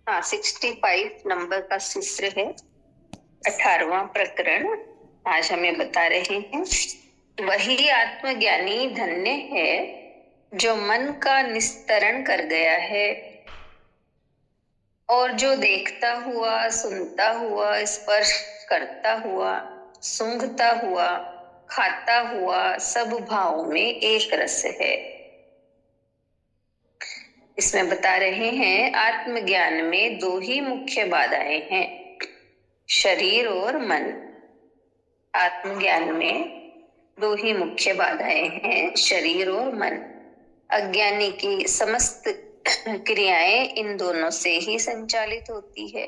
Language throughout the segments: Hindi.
हाँ, 65 नंबर का सूत्र है, 18वां प्रकरण आज हमें बता रहे हैं। वही आत्मज्ञानी धन्य है जो मन का निस्तरण कर गया है और जो देखता हुआ, सुनता हुआ, स्पर्श करता हुआ, सूंघता हुआ, खाता हुआ सब भावों में एक रस है। इसमें बता रहे हैं आत्मज्ञान में दो ही मुख्य बाधाएं हैं, शरीर और मन। आत्मज्ञान में दो ही मुख्य बाधाएं हैं, शरीर और मन। अज्ञानी की समस्त क्रियाएं इन दोनों से ही संचालित होती है।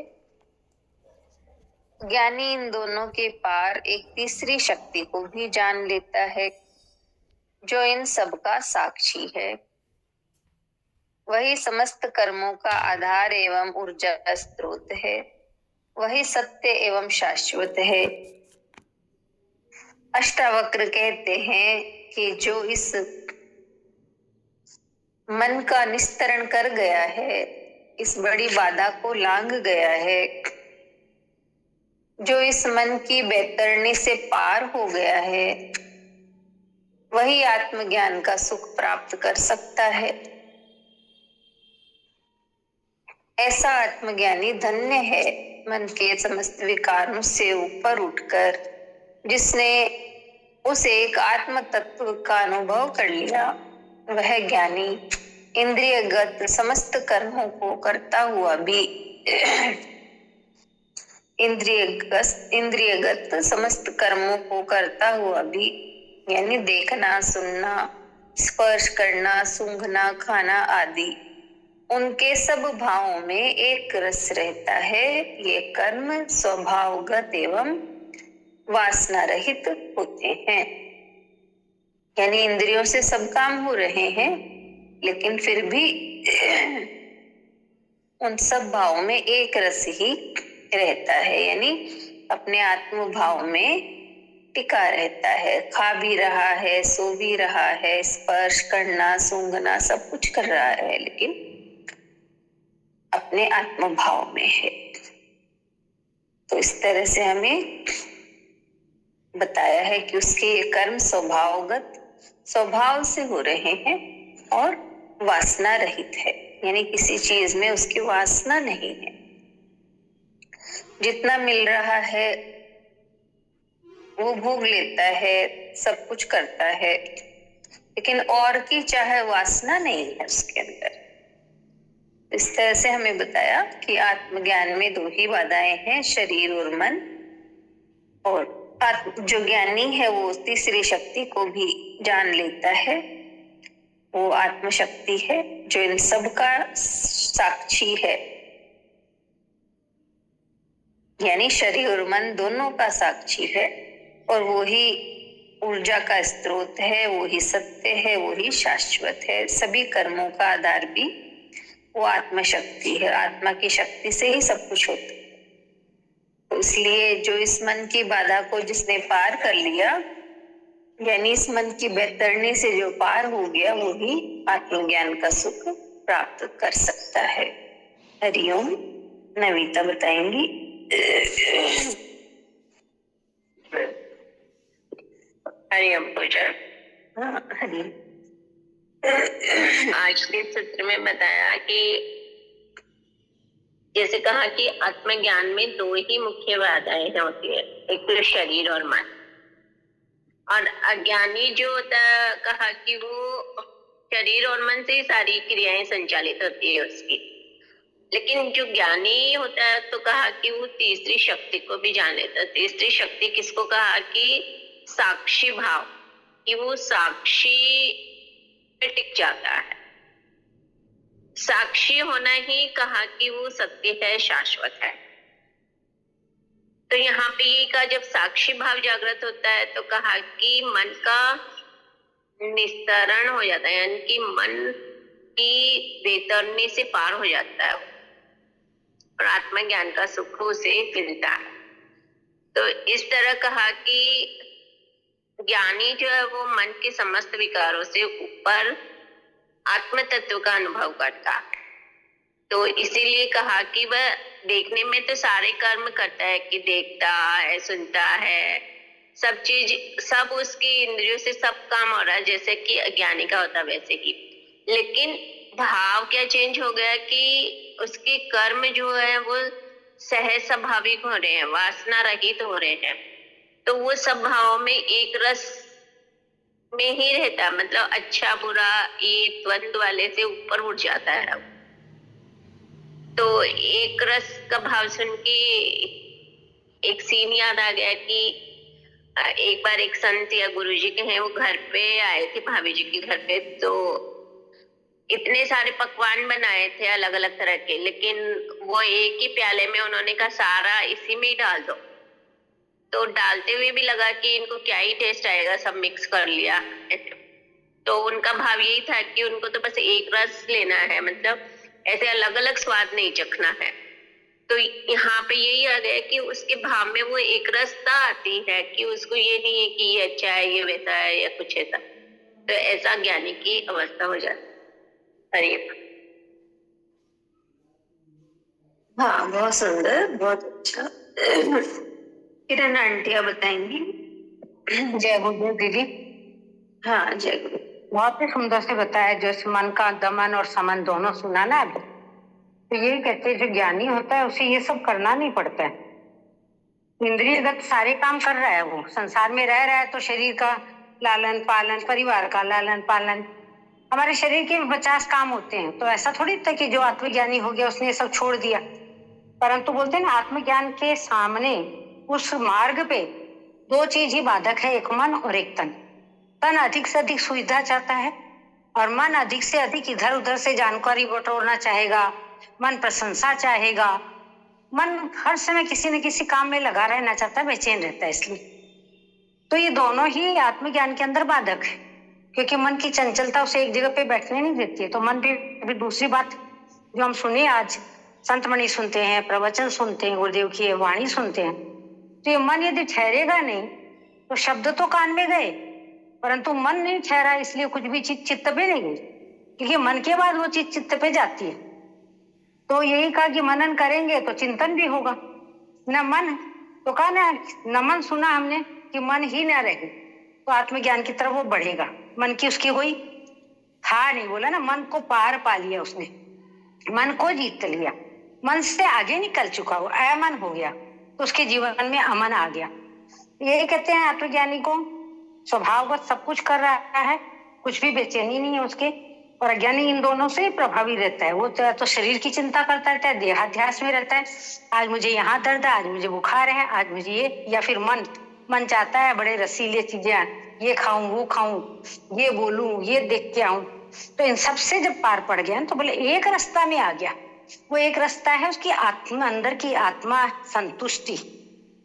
ज्ञानी इन दोनों के पार एक तीसरी शक्ति को भी जान लेता है जो इन सब का साक्षी है। वही समस्त कर्मों का आधार एवं ऊर्जा स्रोत है। वही सत्य एवं शाश्वत है। अष्टावक्र कहते हैं कि जो इस मन का निस्तरण कर गया है, इस बड़ी बाधा को लांघ गया है, जो इस मन की बैतरणी से पार हो गया है, वही आत्मज्ञान का सुख प्राप्त कर सकता है। ऐसा आत्मज्ञानी धन्य है, मन के समस्त विकारों से ऊपर उठकर जिसने उस एक आत्म तत्व का अनुभव कर लिया। वह ज्ञानी इंद्रियगत समस्त कर्मों को करता हुआ भी इंद्रियगत समस्त कर्मों को करता हुआ भी, यानी देखना, सुनना, स्पर्श करना, सूंघना, खाना आदि, उनके सब भावों में एक रस रहता है। ये कर्म स्वभावगत एवं वासना रहित होते हैं। यानी इंद्रियों से सब काम हो रहे हैं, लेकिन फिर भी उन सब भावों में एक रस ही रहता है, यानी अपने आत्म भाव में टिका रहता है। खा भी रहा है, सो भी रहा है, स्पर्श करना, सूंघना सब कुछ कर रहा है, लेकिन अपने आत्म भाव में है। तो इस तरह से हमें बताया है कि उसके ये कर्म स्वभाव से हो रहे हैं और वासना रहित है, यानी किसी चीज में उसकी वासना नहीं है। जितना मिल रहा है वो भोग लेता है, सब कुछ करता है, लेकिन और की चाहे वासना नहीं है उसके अंदर। इस तरह से हमें बताया कि आत्मज्ञान में दो ही बाधाएं हैं, शरीर और मन। और जो ज्ञानी है वो तीसरी शक्ति को भी जान लेता है। वो आत्मशक्ति है जो इन सब का साक्षी है, यानी शरीर और मन दोनों का साक्षी है। और वो ही ऊर्जा का स्रोत है, वो ही सत्य है, वो ही शाश्वत है। सभी कर्मों का आधार भी वो आत्मशक्ति है। आत्मा की शक्ति से ही सब कुछ होता है। तो इसलिए जो इस मन की बाधा को जिसने पार कर लिया, यानी इस मन की बैतरणी से जो पार हो गया, वो ही आत्मज्ञान का सुख प्राप्त कर सकता है। हरिओम। नवीता बताएंगी। हरिओम पूजा। हाँ, हरिओम। आज के सत्र में बताया कि जैसे कहा कि आत्मज्ञान में दो ही मुख्य बाधाएं होती है, एक तो शरीर और मन। और अज्ञानी जो होता है, कहा कि वो शरीर और मन से ही सारी क्रियाएं संचालित होती है उसकी। लेकिन जो ज्ञानी होता है तो कहा कि वो तीसरी शक्ति को भी जान लेता है। तीसरी शक्ति किसको कहा कि साक्षी भाव, कि वो साक्षी पे टिक जाता है। साक्षी होना ही कहा कि वो सत्य है, शाश्वत है। तो यहाँ पे ये कहा जब साक्षी भाव जागृत होता है तो कहा कि मन का निस्तरण हो जाता है, यानी कि मन की बेतरनी से पार हो जाता है और आत्मज्ञान का सुख उसे मिलता है। तो इस तरह कहा कि ज्ञानी जो है वो मन के समस्त विकारों से ऊपर आत्म तत्व का अनुभव करता है। तो इसीलिए कहा कि वह देखने में तो सारे कर्म करता है, कि देखता है, सुनता है, सब चीज, सब उसकी इंद्रियों से सब काम हो रहा है, जैसे कि अज्ञानी का होता है वैसे ही। लेकिन भाव क्या चेंज हो गया कि उसके कर्म जो है वो सहज स्वाभाविक हो रहे हैं, वासना रहित हो रहे हैं। तो वो सब भाव में एक रस में ही रहता, मतलब अच्छा बुरा ये द्वंद्व वाले से ऊपर उठ जाता है। तो एक रस का भाव सुन के एक सीन याद आ गया कि एक बार एक संत या गुरुजी के हैं, वो घर पे आए थे, भाभी जी के घर पे। तो इतने सारे पकवान बनाए थे अलग अलग तरह के, लेकिन वो एक ही प्याले में उन्होंने कहा सारा इसी में ही डाल दो। तो डालते हुए भी लगा कि इनको क्या ही टेस्ट आएगा, सब मिक्स कर लिया ऐसे। तो उनका भाव यही था कि उनको तो बस एक रस लेना है, मतलब ऐसे अलग अलग स्वाद नहीं चखना है। तो यहाँ पे यही आ गया कि उसके भाव में वो एक रसता आती है, कि उसको ये नहीं है कि ये अच्छा है, ये वैसा है, या कुछ ऐसा। तो ऐसा ज्ञानी की अवस्था हो जाती है। हरिये। हाँ, बहुत सुंदर, बहुत अच्छा। किरण आंटी आप बताएंगी? जय गुरुदेव दीदी। हाँ, जय गुरु। बहुत ही सुंदर से बताया, जैसे मन का दमन और समन दोनों सुना ना अभी। तो यही कहते हैं जो ज्ञानी होता है उसे ये सब करना नहीं पड़ता है, इंद्रियगत सारे काम कर रहा है। वो संसार में रह रहा है तो शरीर का लालन पालन, परिवार का लालन पालन, हमारे शरीर के भी 50 काम होते हैं। तो ऐसा थोड़ी था कि जो आत्मज्ञानी हो गया उसने सब छोड़ दिया। परंतु बोलते हैं ना, आत्मज्ञान के सामने उस मार्ग पे दो चीज ही बाधक है, एक मन और एक तन। तन अधिक से अधिक सुविधा चाहता है और मन अधिक से अधिक इधर उधर से जानकारी बटोरना चाहेगा, मन प्रशंसा चाहेगा, मन हर समय किसी न किसी काम में लगा रहना चाहता है, बेचैन रहता है। इसलिए तो ये दोनों ही आत्मज्ञान के अंदर बाधक है, क्योंकि मन की चंचलता उसे एक जगह पे बैठने नहीं देती है। तो मन भी दूसरी बात जो हम सुने, आज संतमणि सुनते हैं, प्रवचन सुनते हैं, गुरुदेव की वाणी सुनते हैं, तो ये मन यदि ठहरेगा नहीं तो शब्द तो कान में गए, परंतु मन नहीं ठहरा, इसलिए कुछ भी चीज चित्त पे नहीं गई, क्योंकि मन के बाद वो चीज चित्त पे जाती है। तो यही कहा कि मनन करेंगे तो चिंतन भी होगा। न मन तो कहा ना, न मन सुना हमने कि मन ही न रहे, तो आत्मज्ञान की तरफ वो बढ़ेगा। मन की उसकी कोई था नहीं, बोला ना, मन को पार पा लिया उसने, मन को जीत लिया, मन से आगे निकल चुका, वो अमन हो गया, तो उसके जीवन में अमन आ गया। यही कहते हैं आत्मज्ञानी को स्वभावगत सब कुछ कर रहा है, कुछ भी बेचैनी नहीं है उसके। और अज्ञानी इन दोनों से प्रभावी रहता है। वो तो शरीर की चिंता करता रहता है, देहाध्यास में रहता है, आज मुझे यहाँ दर्द है, आज मुझे बुखार है, आज मुझे ये, या फिर मन चाहता है बड़े रसीले चीजें, ये खाऊं, वो खाऊं, ये बोलूं, ये देख के आऊं। तो इन सब से जब पार पड़ गया तो बोले एक रास्ता में आ गया। वो एक रास्ता है उसकी आत्मा, अंदर की आत्मा संतुष्टि,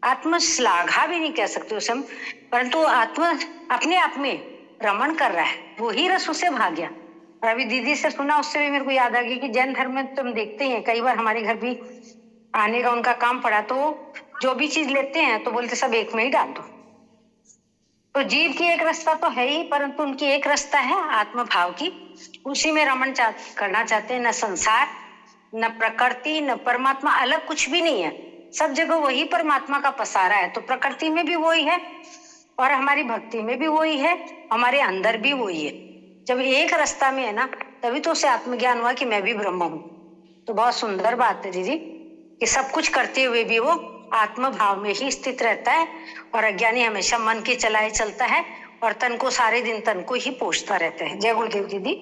आत्म श्लाघा भी नहीं कह सकते उसे हम, परंतु आत्मा अपने आप में रमण कर रहा है, वो ही रस उसे भाग गया। और अभी दीदी से सुना, उससे भी मेरे को याद आ गया कि जैन धर्म में तुम देखते हैं, कई बार हमारे घर भी आने का उनका काम पड़ा, तो जो भी चीज लेते हैं तो बोलते सब एक में ही डाल दो। तो जीव की एक रास्ता तो है ही, परंतु उनकी एक रास्ता है आत्म भाव की, उसी में रमण करना चाहते हैं। न संसार, न प्रकृति, न परमात्मा, अलग कुछ भी नहीं है, सब जगह वही परमात्मा का पसारा है। तो प्रकृति में भी वही है और हमारी भक्ति में भी वही है, हमारे अंदर भी वही है। जब एक रास्ता में है ना, तभी तो उसे आत्मज्ञान हुआ कि मैं भी ब्रह्म हूँ। तो बहुत सुंदर बात है दीदी कि सब कुछ करते हुए भी वो आत्म भाव में ही स्थित रहता है। और अज्ञानी हमेशा मन के चलाए चलता है और तन को सारे दिन तन को ही पोषता रहता है। जय गुरुदेव दीदी।